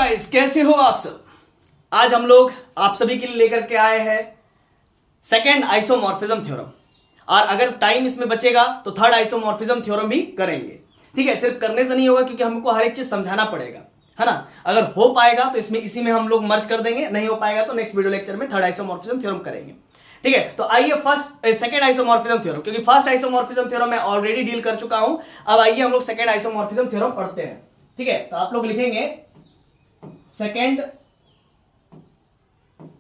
Guys, कैसे हो आप सब। आज हम लोग आप सभी के लिए लेकर के आए हैं सेकंड आइसोमॉर्फिज्म थ्योरम, और अगर टाइम इसमें बचेगा तो थर्ड आइसोमॉर्फिज्म थ्योरम भी करेंगे। ठीक है, सिर्फ करने से नहीं होगा क्योंकि हमको हर एक चीज समझाना पड़ेगा, है ना। अगर हो पाएगा तो इसमें इसी में हम लोग मर्ज कर देंगे, नहीं हो पाएगा तो नेक्स्ट वीडियो लेक्चर में थर्ड आइसोमॉर्फिज्म थ्योरम करेंगे। ठीक है, तो आइए फर्स्ट सेकंड आइसोमॉर्फिज्म थ्योरम, क्योंकि फर्स्ट आइसोमॉर्फिज्म थ्योरम मैं ऑलरेडी डील कर चुका हूं। अब आइए हम लोग सेकंड आइसोमॉर्फिज्म थ्योरम पढ़ते हैं। ठीक है, तो आप लोग लिखेंगे सेकंड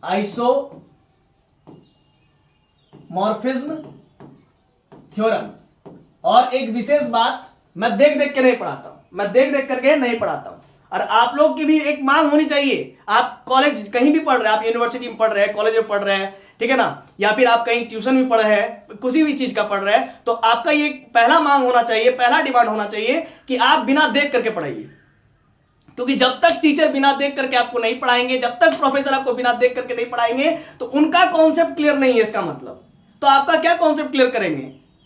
आइसोमॉर्फिज्म थ्योरम। और एक विशेष बात, मैं देख देख के नहीं पढ़ाता हूं, मैं देख देख करके नहीं पढ़ाता हूं। और आप लोग की भी एक मांग होनी चाहिए। आप कॉलेज कहीं भी पढ़ रहे हैं, आप यूनिवर्सिटी में पढ़ रहे हैं, कॉलेज में पढ़ रहे हैं, ठीक है ना, या फिर आप कहीं ट्यूशन में पढ़ रहे हैं, किसी भी चीज का पढ़ रहे हैं, तो आपका ये पहला मांग होना चाहिए, पहला डिमांड होना चाहिए कि आप बिना देख करके पढ़ाइए। क्योंकि जब तक टीचर बिना देख करके आपको नहीं पढ़ाएंगे, जब तक प्रोफेसर आपको बिना देख करके नहीं पढ़ाएंगे, तो उनका कॉन्सेप्ट क्लियर नहीं है इसका मतलब। तो आपका क्या कॉन्सेप्ट क्लियर करेंगे?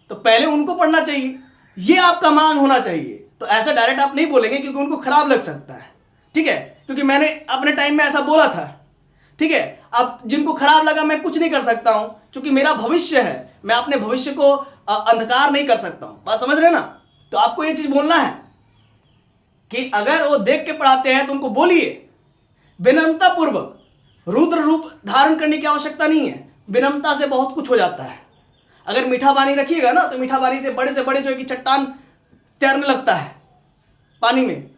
तो पहले उनको पढ़ना चाहिए, ये आपका मांग होना चाहिए। तो ऐसा डायरेक्ट आप नहीं बोलेंगे क्योंकि उनको खराब लग सकता है। ठीक है, क्योंकि मैंने अपने टाइम में ऐसा बोला था। ठीक है, अब जिनको खराब लगा मैं कुछ नहीं कर सकता हूं, क्योंकि मेरा भविष्य है, मैं अपने भविष्य को अंधकार नहीं कर सकता हूं। बात समझ रहे ना। तो आपको ये चीज बोलना है कि अगर वो देख के पढ़ाते हैं तो उनको बोलिए विनम्रता पूर्वक, रुद्र रूप धारण करने की आवश्यकता नहीं है, विनम्रता से बहुत कुछ हो जाता है। अगर मीठा पानी रखिएगा ना तो मीठा पानी से बड़े जो है कि चट्टान तैरने लगता है पानी में।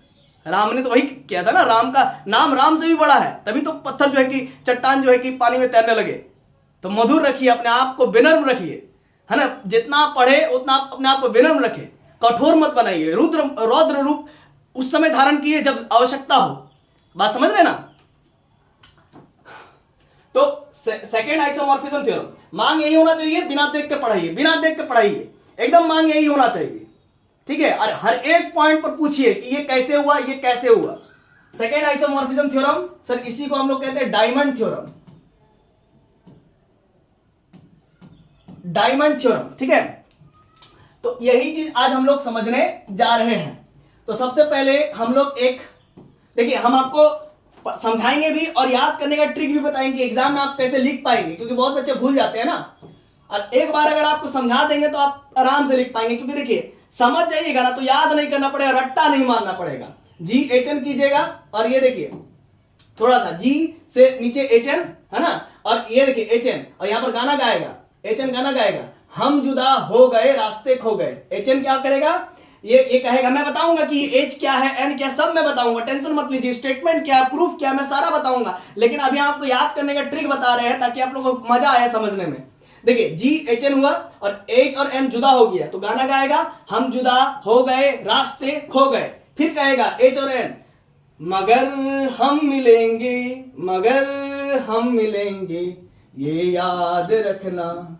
राम ने तो वही किया था ना, राम का नाम राम से भी बड़ा है, तभी तो पत्थर जो है कि चट्टान जो है कि पानी में तैरने लगे। तो मधुर रखिए, अपने आप को विनम्र रखिए, है ना। जितना आप पढ़े उतना आप अपने आप को विनम्र रखें, कठोर मत बनाइए। रौद्र रूप उस समय धारण किए जब आवश्यकता हो। बात समझ रहे ना। तो सेकेंड आइसोमॉर्फिज्म थ्योरम मांग यही होना चाहिए, बिना देख के पढ़ाइए, बिना देख के पढ़ाइए, एकदम मांग यही होना चाहिए। ठीक है, और हर एक पॉइंट पर पूछिए कि ये कैसे हुआ, ये कैसे हुआ। सेकेंड आइसोमॉर्फिज्म थ्योरम सर, इसी को हम लोग कहते हैं डायमंड थ्योरम, डायमंड थ्योरम। ठीक है, तो यही चीज आज हम लोग समझने जा रहे हैं। तो सबसे पहले हम लोग एक देखिए, हम आपको समझाएंगे भी और याद करने का ट्रिक भी बताएंगे, एग्जाम में आप कैसे लिख पाएंगे, क्योंकि बहुत बच्चे भूल जाते हैं ना। और एक बार अगर आपको समझा देंगे तो आप आराम से लिख पाएंगे, क्योंकि देखिए समझ जाइएगा ना तो याद नहीं करना पड़ेगा, रट्टा नहीं मारना पड़ेगा। GHN कीजिएगा और ये देखिए थोड़ा सा G से नीचे HN, है ना, और ये देखिए HN, और यहां पर गाना गाएगा, HN गाना गाएगा, हम जुदा हो गए रास्ते खो गए। HN क्या करेगा, ये कहेगा, मैं बताऊंगा कि एच क्या है, एन क्या, सब मैं बताऊंगा, टेंशन मत लीजिए। स्टेटमेंट क्या है, प्रूफ क्या है, मैं सारा बताऊंगा। लेकिन अभी आपको याद करने का ट्रिक बता रहे हैं ताकि आप लोगों को मजा आया समझने में। देखिए GHN हुआ और H और N जुदा हो गया, तो गाना गाएगा, हम जुदा हो गए रास्ते खो गए। फिर कहेगा H और N, मगर हम मिलेंगे, मगर हम मिलेंगे, ये याद रखना,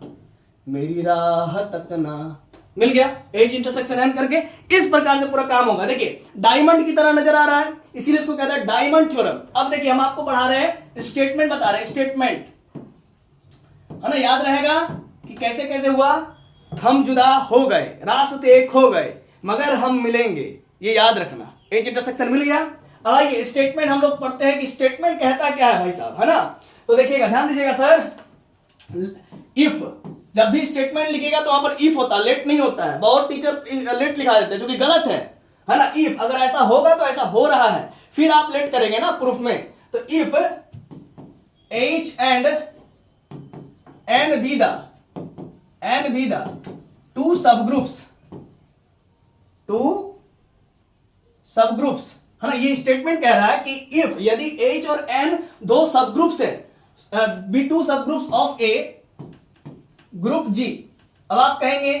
मेरी राह तकना। मिल गया H इंटरसेक्शन N करके। इस प्रकार से पूरा काम होगा। देखिए डायमंड की तरह नजर आ रहा है, इसीलिए इसको कहते हैं डायमंड थ्योरम। अब देखिए हम आपको पढ़ा रहे हैं, स्टेटमेंट बता रहे हैं, स्टेटमेंट, है ना, याद रहेगा कि कैसे कैसे हुआ। हम जुदा हो गए रास्ते खो गए, मगर हम मिलेंगे, ये याद रखना। H इंटरसेक्शन मिल गया। आइए स्टेटमेंट हम लोग पढ़ते हैं कि स्टेटमेंट कहता क्या है भाई साहब, है ना। तो देखिएगा, ध्यान दीजिएगा सर, इफ जब भी स्टेटमेंट लिखेगा तो वहां पर इफ होता है, लेट नहीं होता है। बहुत टीचर लेट लिखा देते हैं जो कि गलत है ना। इफ अगर ऐसा होगा तो ऐसा हो रहा है, फिर आप लेट करेंगे ना प्रूफ में। तो if H and N be the two subgroups, है ना। ये स्टेटमेंट कह रहा है कि इफ यदि H और N दो सबग्रुप्स है, be two subgroups of a group G। अब आप कहेंगे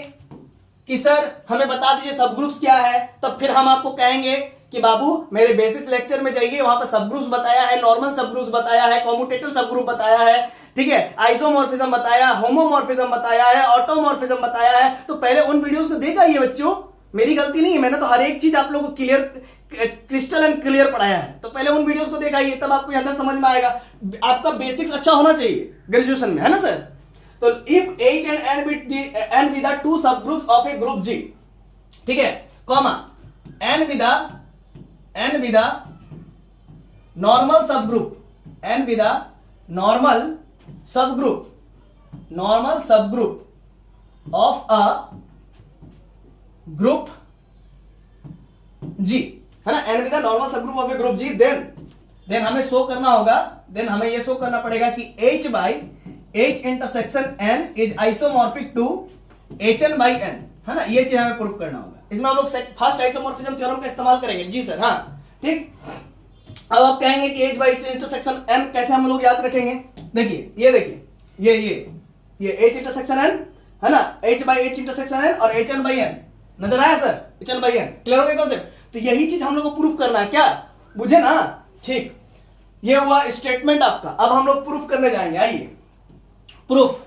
कि सर हमें बता दीजिए सब ग्रुप्स क्या है, तब फिर हम आपको कहेंगे कि बाबू मेरे बेसिक्स लेक्चर में जाइए, वहां पर सब ग्रुप्स बताया है, नॉर्मल सब ग्रुप्स बताया है, कॉम्यूटेटर सब ग्रुप बताया है, ठीक है, आइसोमॉर्फिज्म बताया, होमोमॉर्फिज्म बताया है, ऑटोमॉर्फिज्म बताया है। तो पहले उन वीडियोस को देखा ये बच्चों, मेरी गलती नहीं है, मैंने तो हर एक चीज आप लोगों को क्लियर, क्रिस्टल एंड क्लियर पढ़ाया है। तो पहले उन वीडियोस को देखाइए, तब आपको अंदर समझ में आएगा। आपका बेसिक्स अच्छा होना चाहिए ग्रेजुएशन में, है ना सर। तो if H and N be the two subgroups of a group G, ठीक है, comma N be the normal subgroup, n be the normal subgroup of a group G, है ना, n be the normal subgroup of a group G, then हमें show करना होगा, then हमें ये show करना पड़ेगा कि H by H intersection n is isomorphic to Hn by n, है ना, ये चीज हमें प्रूफ करना होगा। इसमें हम लोग फर्स्ट आइसोमॉर्फिज्म थ्योरम का इस्तेमाल करेंगे। जी सर, हाँ ठीक। अब आप कहेंगे कि H by H intersection n कैसे हम लोग याद रखेंगे? देखिए ये देखिए ये H इंटरसेक्शन n है ना, H by H intersection n और Hn by n नजर आया sir? Hn by n clear हो गया कॉन्सेप्ट? तो यही चीज हम लोग को प्रूफ करना है, क्या बुझे ना? ठीक, ये हुआ स्टेटमेंट आपका। अब हम लोग प्रूफ करने जाएंगे, आइए प्रूफ।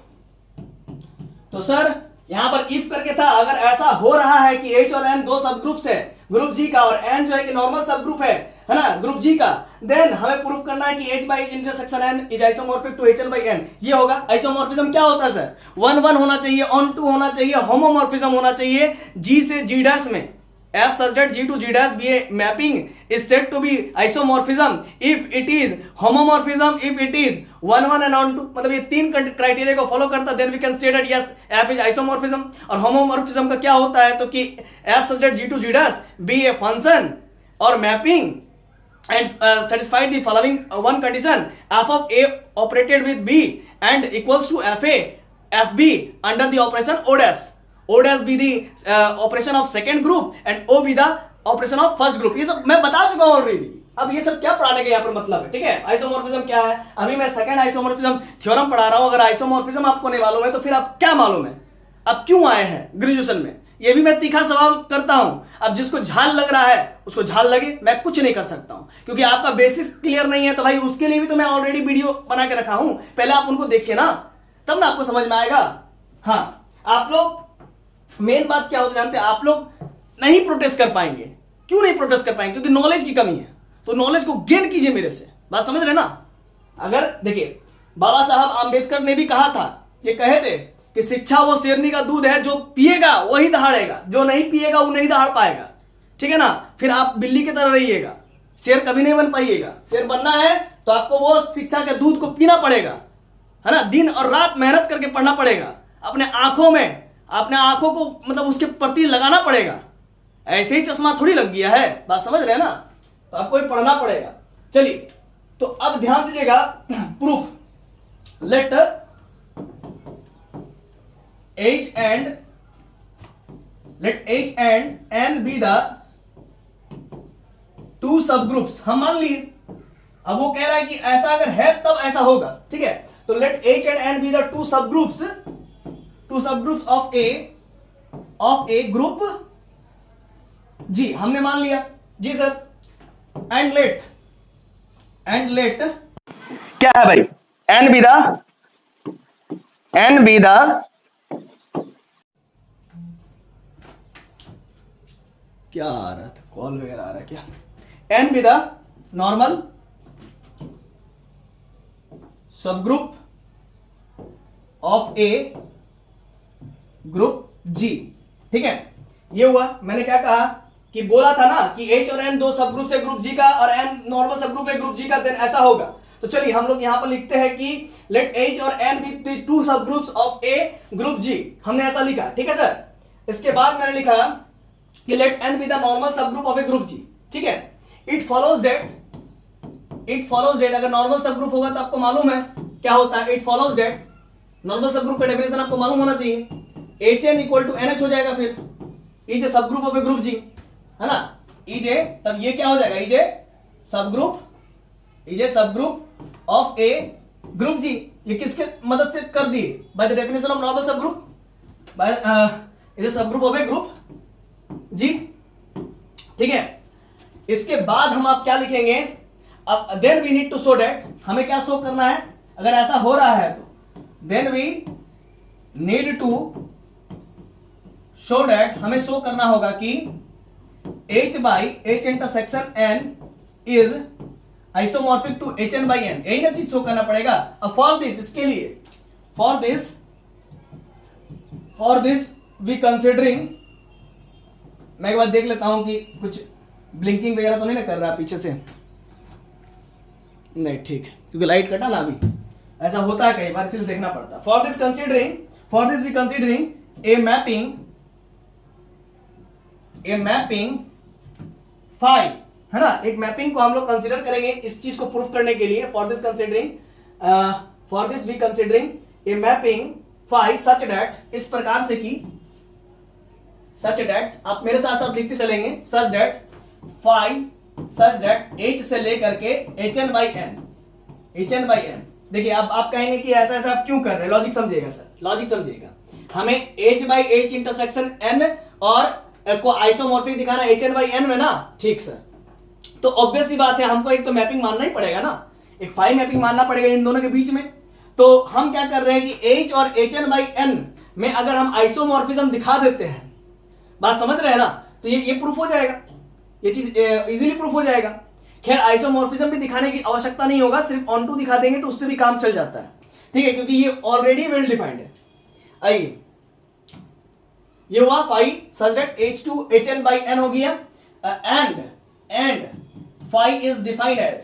तो सर यहां पर इफ करके था, अगर ऐसा हो रहा है कि H और N दो सब ग्रुप्स है ग्रुप G का, और N जो है कि नॉर्मल सब ग्रुप है ना ग्रुप G का, देन हमें प्रूफ करना है कि H by H intersection N is isomorphic to Hn by N। ये होगा आइसोमॉर्फिज्म। क्या होता है सर? 1 होना चाहिए, on 2 होना चाहिए, होमोमॉर्फिज्म होना चाहिए G से G डैश में। F such that G to G dash be a mapping is said to be isomorphism if it is homomorphism if it is 1 and on 2, मतलब ये तीन क्राइटेरिया को फॉलो करता, then we can say that yes F is isomorphism। और homomorphism का क्या होता है? तो कि F such that G to G dash be a function or mapping and satisfied the following one condition: f of A operated with B and equals to FA FB under the operation O dash be the operation of second group and O be the operation of first group। ये सब मैं बता चुका हूं already. अब ये सब क्या पढ़ाने का यहाँ पर मतलब है? ठीक है, आइसोमॉर्फिज्म क्या है? अभी मैं सेकंड आइसोमॉर्फिज्म थ्योरम पढ़ा रहा हूं। अगर आइसोमॉर्फिज्म आपको नहीं मालूम है तो फिर आप क्या मालूम है? अब क्यों आए हैं ग्रेजुएशन में? ये भी मैं तीखा सवाल करता हूं। अब जिसको झाल लग रहा है उसको झाल लगे, मैं कुछ नहीं कर सकता हूं, क्योंकि आपका बेसिस क्लियर नहीं है। तो भाई उसके लिए भी तो मैं ऑलरेडी वीडियो बना के रखा हूं, पहले आप उनको देखिए ना, तब ना आपको समझ में आएगा। हाँ, आप लोग मेन बात क्या होता है जानते हैं? आप लोग नहीं प्रोटेस्ट कर पाएंगे। क्यों नहीं प्रोटेस्ट कर पाएंगे? क्योंकि नॉलेज की कमी है। तो नॉलेज को गेन कीजिए मेरे से, बात समझ रहे ना? अगर देखिए बाबा साहब आंबेडकर ने भी कहा था, ये कहे थे कि शिक्षा वो शेरनी का दूध है, जो पिएगा वही दहाड़ेगा, जो नहीं पिएगा वो नहीं दहाड़ पाएगा। ठीक है ना? फिर आप बिल्ली की तरह रहिएगा, शेर कभी नहीं बन पाइएगा। शेर बनना है तो आपको वो शिक्षा के दूध को पीना पड़ेगा, है ना, दिन और रात मेहनत करके पढ़ना पड़ेगा, अपने आंखों को मतलब उसके प्रति लगाना पड़ेगा। ऐसे ही चश्मा थोड़ी लग गया है, बात समझ रहे हैं ना? तो आपको ही पढ़ना पड़ेगा। चलिए, तो अब ध्यान दीजिएगा proof. Let H and N be the two subgroups। हम मान लिए, अब वो कह रहा है कि ऐसा अगर है तब ऐसा होगा। ठीक है, तो late H and N be the two subgroups of a group G। हमने मान लिया जी सर। एंड लेट क्या है भाई? N be the क्या आ रहा था? कॉल वगैरह आ रहा है क्या? N be the normal subgroup of a group G। ठीक है, ये हुआ। मैंने क्या कहा कि बोला था ना कि H और N दो सब ग्रुप है ग्रुप G का, और N नॉर्मल सब ग्रुप है ग्रुप G का, देन ऐसा होगा। तो चलिए हम लोग यहां पर लिखते हैं कि लेट H और N बी द टू सब groups of a group G। हमने ऐसा लिखा, ठीक है सर। इसके बाद मैंने लिखा कि let N be the normal subgroup of a group G। ठीक है, इट फॉलोज डेट अगर नॉर्मल सब ग्रुप होगा तो आपको मालूम है क्या होता है। It follows that normal subgroup का डेफिनेशन आपको मालूम होना चाहिए। Hn इक्वल टू NH हो जाएगा, फिर इज ए सब group of a group G, है ना। इज ए, तब ये क्या हो जाएगा? इज ए सब group of a group G। ये किसके मदद से कर दिए? By the definition of normal सब ग्रुप, बाय इज ए सब group of a group G। ठीक है, इसके बाद हम आप क्या लिखेंगे? अब then we need to show that, हमें क्या शो करना है? अगर ऐसा हो रहा है तो then we need to show that, हमें शो करना होगा कि H by H intersection N is isomorphic to Hn by N। यही ना चीज शो करना पड़ेगा। अब फॉर दिस, इसके लिए फॉर दिस वी कंसिडरिंग, मैं एक बार देख लेता हूं कि कुछ ब्लिंकिंग वगैरह तो नहीं ना कर रहा पीछे से। नहीं ठीक है, क्योंकि लाइट कटा ना अभी, ऐसा होता है कई बार, इसलिए देखना पड़ता है। For this we considering a mapping phi, है ना, एक मैपिंग को हम लोग कंसिडर करेंगे इस चीज को प्रूफ करने के लिए। For this we considering a mapping phi such that, इस प्रकार से कि सच दैट, आप मेरे साथ साथ लिखते चलेंगे, such that phi such that h से लेकर के hn by n। देखिए अब आप कहेंगे कि ऐसा ऐसा आप क्यों कर रहे हैं, लॉजिक समझिएगा सर, लॉजिक समझिएगा। हमें h by h intersection n और को आइसोमॉर्फिक दिखाना hn by n में ना, ठीक सर। तो ऑब्वियस सी बात है, हमको एक तो मैपिंग मानना ही पड़ेगा ना, एक फाई मैपिंग मानना पड़ेगा इन दोनों के बीच में। तो हम क्या कर रहे हैं कि h और hn by n में अगर हम आइसोमॉर्फिज्म दिखा देते हैं, बात समझ रहे हैं ना, तो ये प्रूफ हो जाएगा, ये चीज इजीली प्रूफ हो जाएगा। खैर आइसोमॉर्फिज्म भी दिखाने की आवश्यकता नहीं होगा, सिर्फ ऑन टू दिखा देंगे तो उससे भी काम चल जाता है, ठीक है, क्योंकि ये ऑलरेडी वेल डिफाइंड है। आइए, ये हुआ phi such that h2 hn by n हो गया, and phi is defined as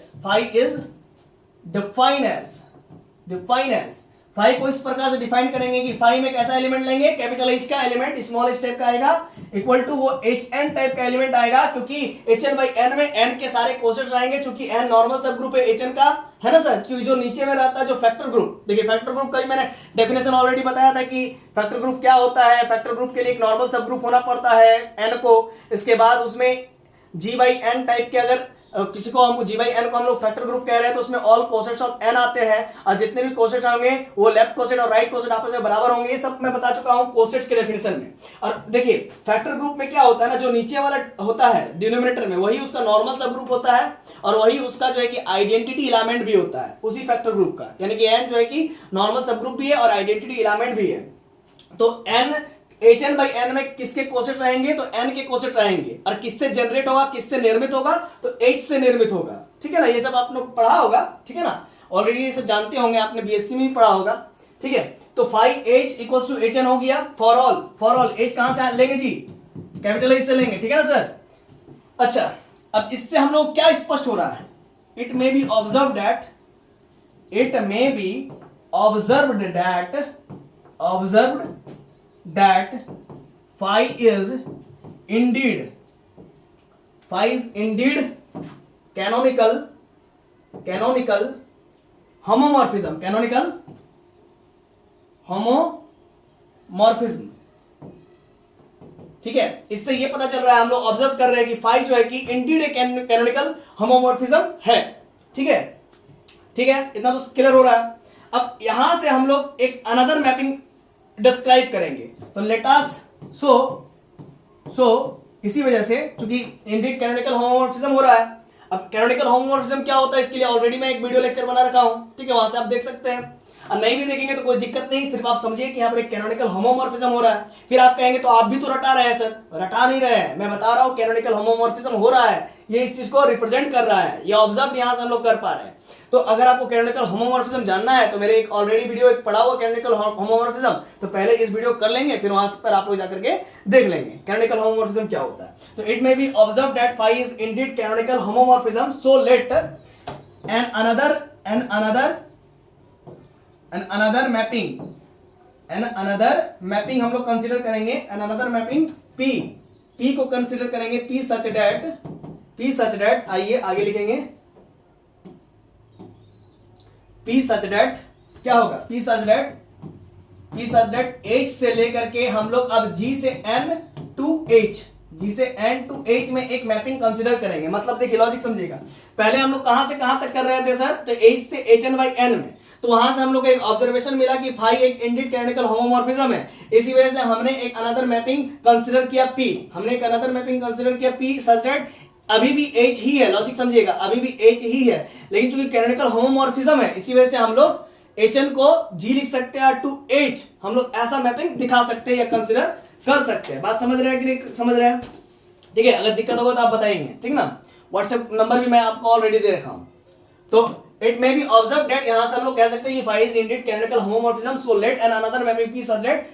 phi को इस प्रकार से डिफाइन करेंगे कि फाई में कैसा एलिमेंट लेंगे, कैपिटल H का एलिमेंट स्मॉल h टाइप का आएगा, इक्वल टू वो hn टाइप का एलिमेंट आएगा, क्योंकि hn by n में n के सारे कोसेट्स आएंगे, क्योंकि n नॉर्मल सब ग्रुप है hn का, है ना सर। क्योंकि जो नीचे में रहता है जो फैक्टर ग्रुप, देखिए फैक्टर ग्रुप का ही मैंने डेफिनेशन ऑलरेडी बताया था कि फैक्टर ग्रुप क्या होता है। फैक्टर ग्रुप के लिए एक नॉर्मल सब ग्रुप होना पड़ता है n को, इसके बाद उसमें g by n टाइप के, अगर किसी को हम g by n को हम लोग फैक्टर ग्रुप कह रहे हैं तो उसमें ऑल कोसेट्स ऑफ n आते हैं, और जितने भी कोसेट्स होंगे वो लेफ्ट कोसेट और राइट कोसेट आपस में बराबर होंगे, ये सब मैं बता चुका हूं कोसेट्स के डेफिनेशन में। और देखिए फैक्टर ग्रुप में क्या होता है ना, जो नीचे वाला होता है डिनोमिनेटर में, वही उसका नॉर्मल सब ग्रुप होता है, और वही उसका जो है कि आइडेंटिटी इलामेंट भी होता है उसी फैक्टर ग्रुप का, यानी कि n जो है कि नॉर्मल सब ग्रुप भी है और आइडेंटिटी इलामेंट भी है। तो n hn by n में किसके कोसेट रहेंगे, तो n के कोसेट रहेंगे, और किससे जनरेट होगा, किससे निर्मित होगा, तो h से निर्मित होगा, ठीक है ना। ये सब आपने पढ़ा होगा, ठीक है ना, ऑलरेडी ये सब जानते होंगे, आपने बीएससी में भी पढ़ा होगा, ठीक है। तो phi h equals to hn हो गया। फॉर ऑल h कहां से लेंगे जी, कैपिटल H से लेंगे, ठीक है ना सर। अच्छा, अब इससे हम लोग क्या स्पष्ट हो रहा है, it may B observed that phi is indeed canonical homomorphism, ठीक है। इससे ये पता चल रहा है, हम लोग ऑब्जर्व कर रहे हैं कि फाई जो है कि इंडीड एक कैनोनिकल होमोमॉर्फिज्म है, ठीक है, इतना तो क्लियर हो रहा है। अब यहां से हम लोग एक अनदर मैपिंग डिस्क्राइब करेंगे, तो लेट अस सो इसी वजह से, क्योंकि इंडीड कैनोनिकल होमोमॉर्फिज्म हो रहा है। अब कैनोनिकल होमोमॉर्फिज्म क्या होता है, इसके लिए ऑलरेडी मैं एक वीडियो लेक्चर बना रखा हूं, ठीक है, वहां से आप देख सकते हैं, और नहीं भी देखेंगे तो कोई दिक्कत नहीं, सिर्फ आप समझिए कि यहाँ पर एक कैनोनिकल होमोमॉर्फिज्म हो रहा है। फिर आप कहेंगे तो आप भी तो रटा रहे हैं सर, रटा नहीं रहे हैं, मैं बता रहा हूं कैनोनिकल होमोमॉर्फिज्म हो रहा है, ये इस चीज को रिप्रेजेंट कर रहा है, ये ऑब्जर्व यहां से हम लोग कर पा रहे हैं। तो अगर आपको कैनोनिकल होमोमॉर्फिज्म जानना है तो मेरे एक ऑलरेडी वीडियो एक पढ़ा हुआ कैनोनिकल होमोमॉर्फिज्म, तो पहले इस वीडियो कर लेंगे, फिर वहां पर आप लोग जाकर के देख लेंगे कैनोनिकल होमोमॉर्फिज्म क्या होता है। तो it may be observe that phi is indeed canonical homomorphism, so let an another mapping हम लोग कंसीडर करेंगे, एन अनदर मैपिंग p को कंसीडर करेंगे, p सच दैट, आइए आगे लिखेंगे, p सच दैट क्या होगा, p सच दैट h से लेकर के हम लोग अब g से n to h में एक मैपिंग कंसीडर करेंगे। मतलब देखिए लॉजिक समझिएगा, पहले हम लोग कहां से कहां तक कर रहे थे सर, तो h से hn by n में, तो वहां से हम लोग एक ऑब्जर्वेशन मिला कि फाई एक इंडीड कैनोनिकल होमोमॉर्फिज्म है, इसी वजह से हमने एक अनदर मैपिंग कंसीडर किया p सच दैट अभी भी h ही है, लॉजिक समझिएगा, अभी भी h ही है, लेकिन चूंकि कैनोनिकल होमोमॉर्फिज्म है इसी वजह से हम लोग hn को g लिख सकते हैं, टू h हम लोग ऐसा मैपिंग दिखा सकते हैं या कंसीडर कर सकते हैं। बात समझ रहे हैं कि नहीं समझ रहे हैं, ठीक है, अगर दिक्कत होगा तो आप बताएंगे, ठीक ना। व्हाट्सएप नंबर भी मैं आपको ऑलरेडी दे रखा हूं। तो it may be observe that, यहां से हम लोग कह सकते हैं कि phi is indeed canonical homomorphism, so let an another mapping p such that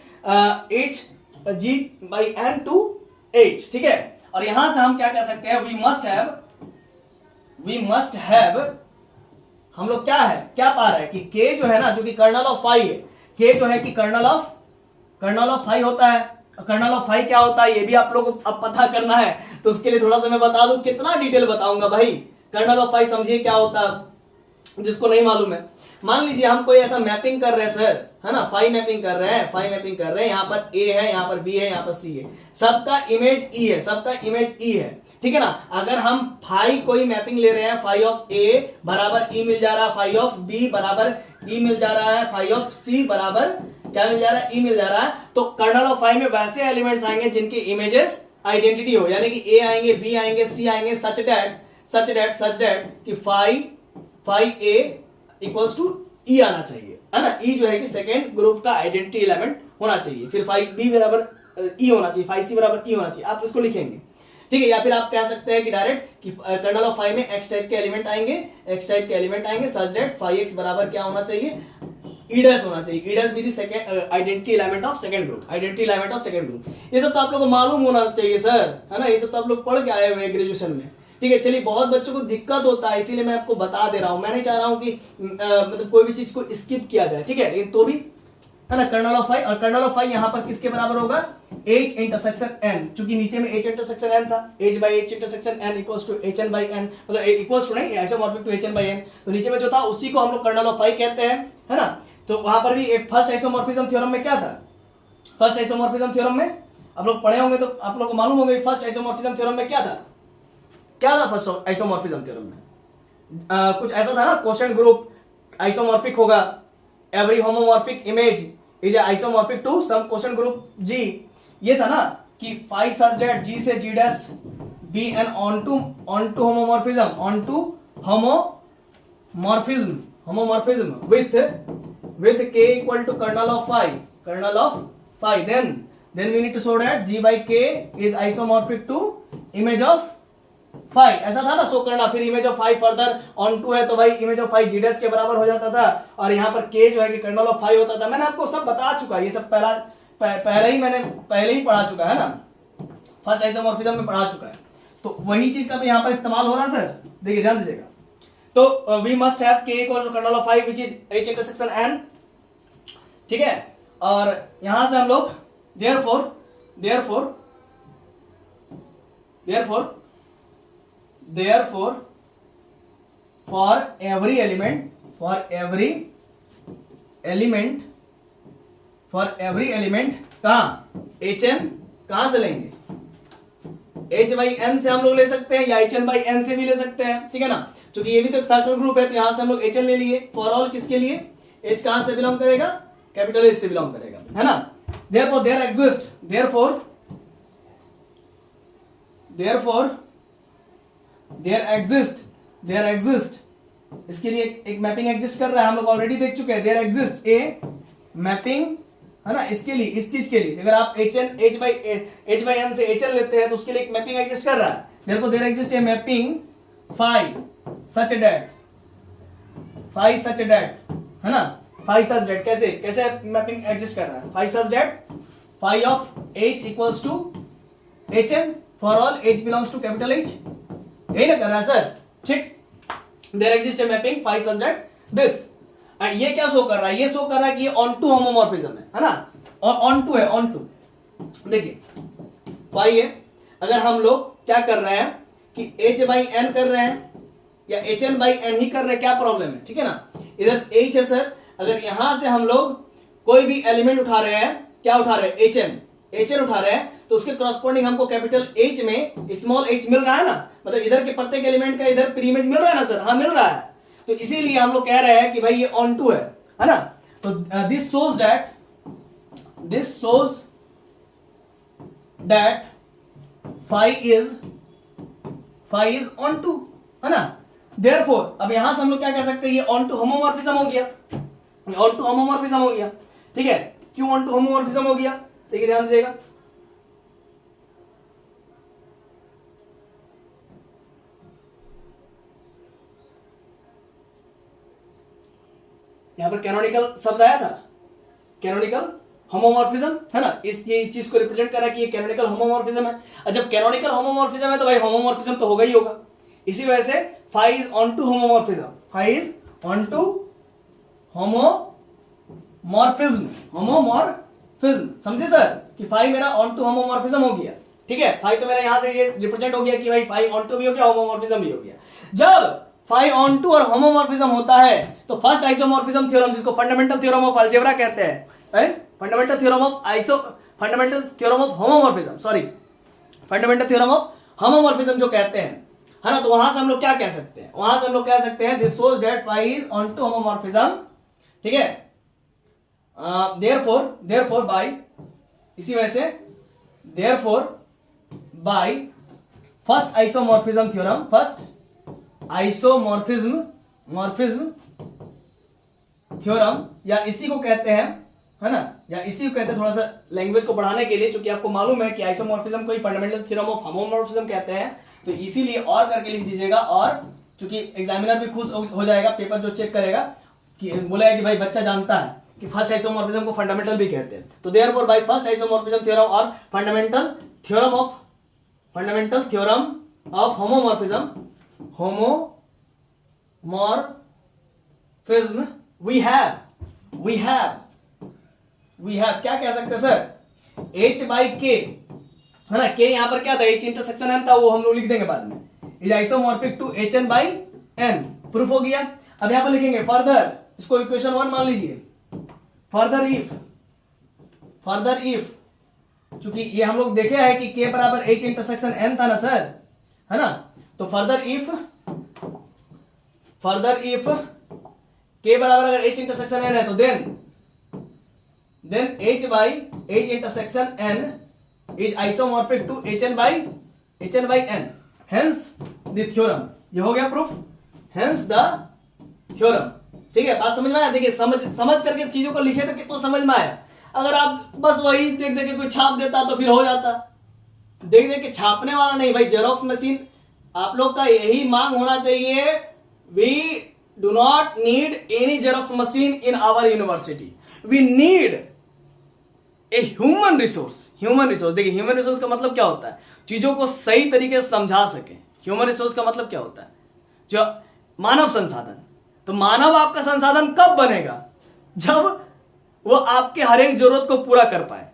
h g by n to h, ठीक है। और यहां से हम क्या कह सकते हैं, वी मस्ट हैव हम लोग क्या पा रहे हैं कि k जो है ना, जो कि कर्नल ऑफ फाई है, k जो है कि कर्नल ऑफ फाई होता है। कर्नल ऑफ फाई क्या होता है ये भी आप लोगों को अब पता करना है, तो उसके लिए थोड़ा सा मैं बता दूं, कितना डिटेल बताऊंगा भाई। कर्नल ऑफ फाई समझिए क्या होता है, जिसको नहीं मालूम है। मान लीजिए हम कोई ऐसा मैपिंग कर रहे हैं सर, है ना, फाई मैपिंग कर रहे हैं, यहाँ पर a है, यहाँ पर b है, यहाँ पर c है, सबका इमेज e है, ठीक है ना। अगर हम फाई कोई मैपिंग ले रहे हैं, फाई ऑफ a बराबर e मिल जा रहा है, फाई ऑफ b बराबर e मिल जा रहा है, फाई ऑफ c बराबर क्या मिल जा रहा है, e मिल जा रहा है, तो कर्नल ऑफ फाई में वैसे एलिमेंट्स आएंगे जिनकी इमेजेस आइडेंटिटी हो, यानी कि a आएंगे, b आएंगे, c आएंगे, सच दैट कि फाई a इक्वल्स टू ई आना चाहिए, है ना। ई जो है कि सेकेंड ग्रुप का आइडेंटिटी एलिमेंट होना चाहिए, फिर फाई बी बराबर ई होना चाहिए, फाई सी बराबर ई होना चाहिए, आप इसको लिखेंगे, ठीक है। या फिर आप कह सकते हैं कि डायरेक्ट कि कर्नल ऑफ फाई में एक्स टाइप के एलिमेंट आएंगे, सच दैट फाई एक्स बराबर क्या होना चाहिए, ई डैश होना चाहिए, ई डैश भी the second identity element of second group, ये सब तो आप लोगों को मालूम होना चाहिए सर, है ना, ये सब तो आप लोग पढ़ के आए हुए ग्रेजुएशन में, ठीक है। चलिए, बहुत बच्चों को दिक्कत होता है, इसीलिए मैं आपको बता दे रहा हूं, मैं नहीं चाह रहा हूं कि मतलब कोई भी चीज को स्किप किया जाए, ठीक है, लेकिन तो भी, है ना, कर्नल ऑफ फाई, और कर्नल ऑफ फाई यहां पर किसके बराबर होगा, h इंटरसेक्शन n, क्योंकि नीचे में h इंटरसेक्शन n था, h by h intersection n equals to hn by n, मतलब इक्वल्स टू नहीं, isomorphic to hn by n, तो नीचे में जो था उसी को हम लोग कर्नल ऑफ फाई कहते हैं, है ना। तो वहां पर भी एक फर्स्ट आइसोमॉर्फिज्म थ्योरम में क्या था, फर्स्ट आइसोमॉर्फिज्म थ्योरम में आप लोग पढ़े होंगे तो आप लोग को मालूम होगा फर्स्ट आइसोमॉर्फिज्म थ्योरम में क्या था फर्स्ट आइसोमॉर्फिज्म थ्योरम में, कुछ ऐसा था ना, क्वोशंट ग्रुप आइसोमॉर्फिक होगा, every homomorphic image is isomorphic to some quotient group G, ये था ना कि फाई सच दैट G से G dash be an onto homomorphism with k equal to kernel of phi, then we need to show that G by k is isomorphic to image of phi, ऐसा था ना show करना। फिर image of phi further onto है तो भाई image of phi G dash के बराबर हो जाता था, और यहाँ पर k जो है कि कर्नल ऑफ फाई होता था। मैंने आपको सब बता चुका है, ये सब पहले ही पढ़ा चुका है ना, फर्स्ट आइसोमॉर्फिज्म में पढ़ा चुका है, तो वही चीज का तो यहाँ पर इस्तेमाल हो रहा है सर, देखिए ध्यान दीजिएगा। तो we must have k equal to kernel of phi which is h intersection n, ठीक है। और यहां से हम लोग therefore for every element कहां hn कहां से लेंगे, h by n से हम लोग ले सकते हैं या hn by n से भी ले सकते हैं, ठीक है ना, क्योंकि ये भी तो एक फैक्टर ग्रुप है, तो यहां से हम लोग hn ले लिए। फॉर ऑल किसके लिए, h कहां से बिलोंग करेगा, कैपिटल H से बिलोंग करेगा, है ना। therefore there exist इसके लिए एक मैपिंग एग्जिस्ट कर रहा है, हम लोग ऑलरेडी देख चुके हैं। there exist a मैपिंग, है ना, इसके लिए, इस चीज के लिए अगर आप h by n से hn लेते हैं तो उसके लिए एक मैपिंग एग्जिस्ट कर रहा है। therefore there exist a mapping phi such that, है ना, phi such that कैसे मैपिंग एग्जिस्ट कर रहा है, phi such that phi of h equals to hn for all h belongs to capital H, यही ना कर रहा है सर, ठीक। there exists a mapping phi such that this, और ये क्या शो कर रहा है, ये शो कर रहा है कि ये ऑन टू होमोमॉर्फिज्म है ना, ऑन टू देखिए phi है। अगर हम लोग क्या कर रहे हैं कि h by n कर रहे हैं या hn by n ही कर रहे हैं, क्या प्रॉब्लम है, ठीक है ना। इधर h है सर, अगर यहां से हम लोग कोई भी एलिमेंट उठा रहे हैं, क्या उठा रहे हैं, hn उठा रहे हैं, तो उसके करस्पॉन्डिंग हमको कैपिटल H में स्मॉल h मिल रहा है ना, मतलब इधर के प्रत्येक एलिमेंट का इधर प्रीइमेज मिल रहा है ना सर, हाँ मिल रहा है, तो इसीलिए हम लोग कह रहे हैं कि भाई ये ऑन टू है ना। तो this shows that phi is on to, है ना। therefore अब यहां से हम लोग क्या कह सकते हैं, ये ऑन टू होमोमॉर्फिज्म हो गया, ठीक है। क्यों ऑन टू होमोमॉर्फिज्म हो गया, देखिए ध्यान दीजिएगा। यहां पर कैनोनिकल शब्द आया था, कैनोनिकल होमोमॉर्फिज्म, है ना, ये चीज को रिप्रेजेंट कर रहा है कि ये कैनोनिकल होमोमॉर्फिज्म है। और जब कैनोनिकल होमोमॉर्फिज्म है तो भाई होमोमॉर्फिज्म तो होगा ही होगा, इसी वजह से phi is on to homomorphism, phi is onto homomorphism, समझे सर कि फाई मेरा onto होमोमॉर्फिज्म हो गया, ठीक है। फाई तो मेरा यहां से ये रिप्रेजेंट हो गया कि भाई फाई onto भी हो गया, होमोमॉर्फिज्म भी हो गया। जब फाई onto और होमोमॉर्फिज्म होता है तो फर्स्ट आइसोमॉर्फिज्म थ्योरम, जिसको फंडामेंटल थ्योरम ऑफ अलजेब्रा कहते हैं, fundamental theorem of homomorphism, sorry fundamental theorem of homomorphism जो कहते हैं, है ना। तो वहां से हम लोग क्या कह सकते हैं, वहां से हम लोग कह सकते हैं this shows that phi is onto homomorphism, ठीक है। देयरफॉर बाय, इसी वजह से therefore by first isomorphism theorem, first isomorphism theorem, या इसी को कहते हैं, है ना, या इसी को कहते हैं, थोड़ा सा लैंग्वेज को बढ़ाने के लिए, क्योंकि आपको मालूम है कि आइसोमॉर्फिज्म को ही फंडामेंटल थ्योरम ऑफ होमोमॉर्फिज्म कहते हैं, तो इसीलिए और करके लिख दीजिएगा। और चूंकि एग्जामिनर भी खुश हो जाएगा, पेपर जो चेक करेगा कि बोलेगा कि भाई बच्चा जानता है कि फर्स्ट आइसोमॉर्फिज्म को फंडामेंटल भी कहते हैं। तो therefore by first isomorphism theorem और fundamental theorem of homomorphism we have क्या कह सकते हैं सर, h बाई के, है ना। के यहां पर क्या था, h इंटरसेक्शन n था, वो हम लोग लिख देंगे बाद में, is isomorphic to hn by n, proof हो गया। अब यहां पर लिखेंगे फर्दर, इसको इक्वेशन 1 मान लीजिए, फर्दर इफ, चूंकि ये हम लोग देखे हैं कि k बराबर h इंटरसेक्शन n था ना सर, है ना। तो फर्दर इफ k बराबर अगर h इंटरसेक्शन n है तो then h by h intersection n is isomorphic to hn by n, hence the theorem. ये हो गया प्रूफ, हेंस द थ्योरम, ठीक है। बात समझ में आया? देखिए समझ करके चीजों को लिखे तो कितना समझ में आया। अगर आप बस वही देख के कोई छाप देता तो फिर हो जाता, देख के छापने वाला नहीं भाई। जेरोक्स मशीन आप लोग का यही मांग होना चाहिए, we do not need any xerox machine in our university, we need a human resource. देखिए ह्यूमन रिसोर्स का मतलब क्या होता है, चीजों को सही तरीके से समझा सके। ह्यूमन रिसोर्स का मतलब क्या होता है, जो मानव संसाधन। तो मानव आपका संसाधन कब बनेगा, जब वो आपके हर एक जरूरत को पूरा कर पाए,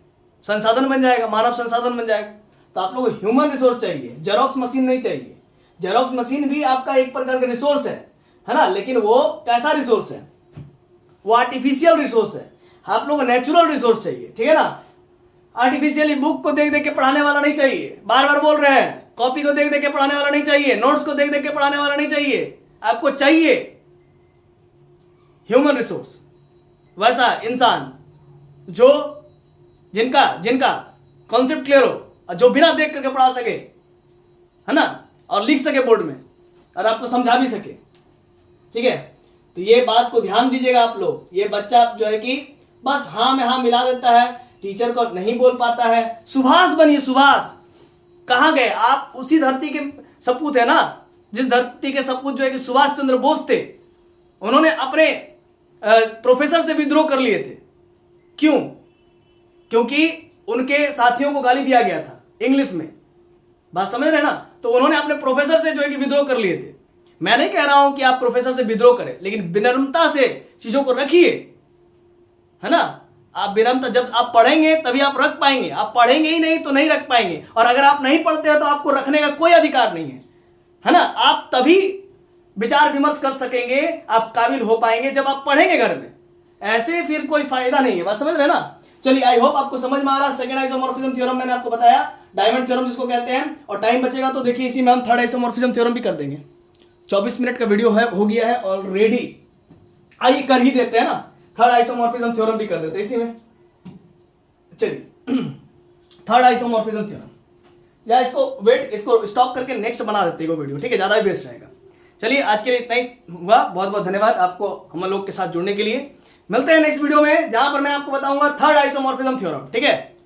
संसाधन बन जाएगा, मानव संसाधन बन जाएगा। तो आप लोग को ह्यूमन रिसोर्स चाहिए, जेरोक्स मशीन नहीं चाहिए। जेरोक्स मशीन भी आपका एक प्रकार का रिसोर्स है ना, लेकिन वो कैसा रिसोर्स है, वो आर्टिफिशियल रिसोर्स है। आप लोग को नेचुरल रिसोर्स चाहिए, ठीक है ना। आर्टिफिशियली बुक को देख के पढ़ाने वाला नहीं चाहिए, बार बार बोल रहे हैं। कॉपी को देख के पढ़ाने वाला नहीं चाहिए, नोट्स को देख के पढ़ाने वाला नहीं चाहिए। आपको चाहिए ह्यूमन रिसोर्स, वैसा इंसान जो जिनका कॉन्सेप्ट क्लियर हो और जो बिना देख करके पढ़ा सके, है ना, और लिख सके बोर्ड में और आपको समझा भी सके, ठीक है। तो ये बात को ध्यान दीजिएगा आप लोग। ये बच्चा जो है कि बस हाँ में हाँ मिला देता है, टीचर को नहीं बोल पाता है। सुभाष बनिए, सुभाष कहां गए आप? उसी धरती के सपूत है ना, जिस धरती के सपूत जो है कि सुभाष चंद्र बोस थे। उन्होंने अपने प्रोफेसर से विद्रोह कर लिए थे। क्यों? क्योंकि उनके साथियों को गाली दिया गया था इंग्लिश में, बात समझ रहे ना। तो उन्होंने अपने प्रोफेसर से जो है कि विद्रोह कर लिए थे। मैं नहीं कह रहा हूं कि आप प्रोफेसर से विद्रोह करें, लेकिन विनम्रता से चीजों को रखिए, है ना। आप विनम्रता, जब आप पढ़ेंगे तभी आप रख पाएंगे, आप पढ़ेंगे ही नहीं तो नहीं रख पाएंगे। और अगर आप नहीं पढ़ते हो तो आपको रखने का कोई अधिकार नहीं है ना। आप तभी विचार विमर्श कर सकेंगे, आप काबिल हो पाएंगे जब आप पढ़ेंगे घर में। ऐसे फिर कोई फायदा नहीं है, बात समझ रहे ना। चलिए, आई होप आपको समझ में आ रहा है। सेकंड आइसोमॉर्फिज्म थ्योरम मैंने आपको बताया, डायमंड थ्योरम जिसको कहते हैं। और टाइम बचेगा तो देखिए इसी में हम थर्ड आइसोमॉर्फिज्म थ्योरम भी कर देंगे। 24 मिनट का वीडियो हो गया है ऑलरेडी। आइए कर ही देते हैं ना, थर्ड आइसोमॉर्फिज्म थ्योरम भी कर देते हैं इसी में। चलिए थर्ड आइसोमॉर्फिज्म थ्योरम, या इसको स्टॉप करके नेक्स्ट बना देते हैं वीडियो, ठीक है, ज्यादा बेस्ट रहेगा। चलिए आज के लिए इतना ही हुआ। बहुत बहुत धन्यवाद आपको हम लोग के साथ जुड़ने के लिए। मिलते हैं नेक्स्ट वीडियो में, जहां पर मैं आपको बताऊंगा थर्ड आइसोमॉर्फिज्म थ्योरम, ठीक है।